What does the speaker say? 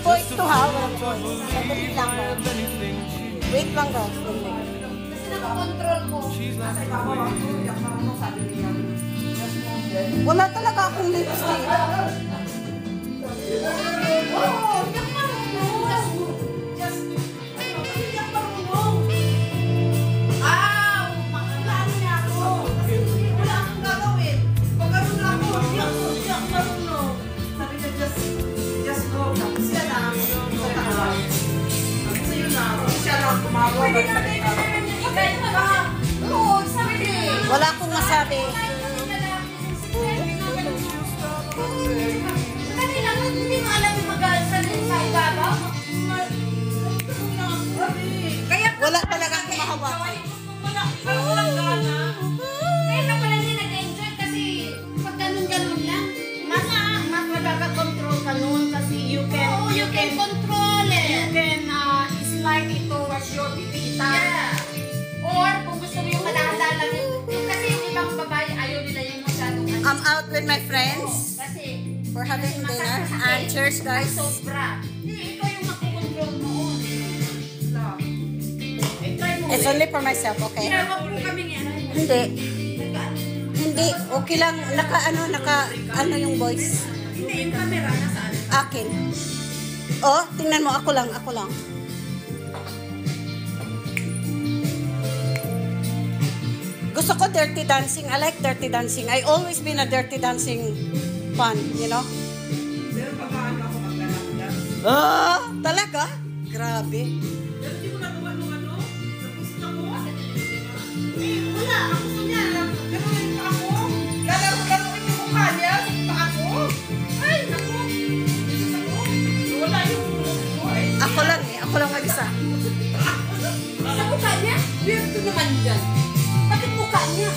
voice to ha, walang voice. Sandali lang guys. Wait lang guys. Kasi nakakontrol mo. Kasi wala talaga akong lipstick. oh, yung marunong. Just, yung marunong. Makaklaan niya ako. Kasi wala akong gagawin. Pag gano'n na ako, di ako marunong. Sabi niya, just go. Tapos siya na. Tapos yun na. Siya lang tumawag. Pwede na ikay ka. Oo, sabi niya. Wala akong masabi. Hindi mo alam yung mag-alsalin sa ibabaw? Wala talaga akong mahawak. Wala gana. Kaya ka pala din nag-enjoy kasi pag ganun-ganun lang, mas magkakakontrol ka nun kasi you can control it. You can slide it towards your pipita. Yeah. Or kung gusto mo yung malahanda lang kasi yung ibang babae ayaw nila yung masyadong I'm out with my friends. kasi for having dinner. And cheers guys. sobra. Hindi, ikaw yung makukontrol mo. It's only for myself, okay? Tinawag mo kami yan. Hindi. Hindi. Okay lang. Naka yung voice. Hindi, yung camera nasaan? Akin. Oh, tingnan mo. Ako lang. Gusto ko dirty dancing. I like dirty dancing. I always been a dirty dancing fan, you know? Pero pagkaan ako maglalakad. Ah, talaga? Grabe. Pero hindi ko nagawa nung ano? Napusit ako? Wala. Ang gusto niya. Gano'n pa ako. Lalaruin yung mukha niya. Pa ako. Ay, naku. Wala yung mukha eh. Ako lang mag-isa. Sa mukha niya? Weird to naman dyan. Bakit mukha niya?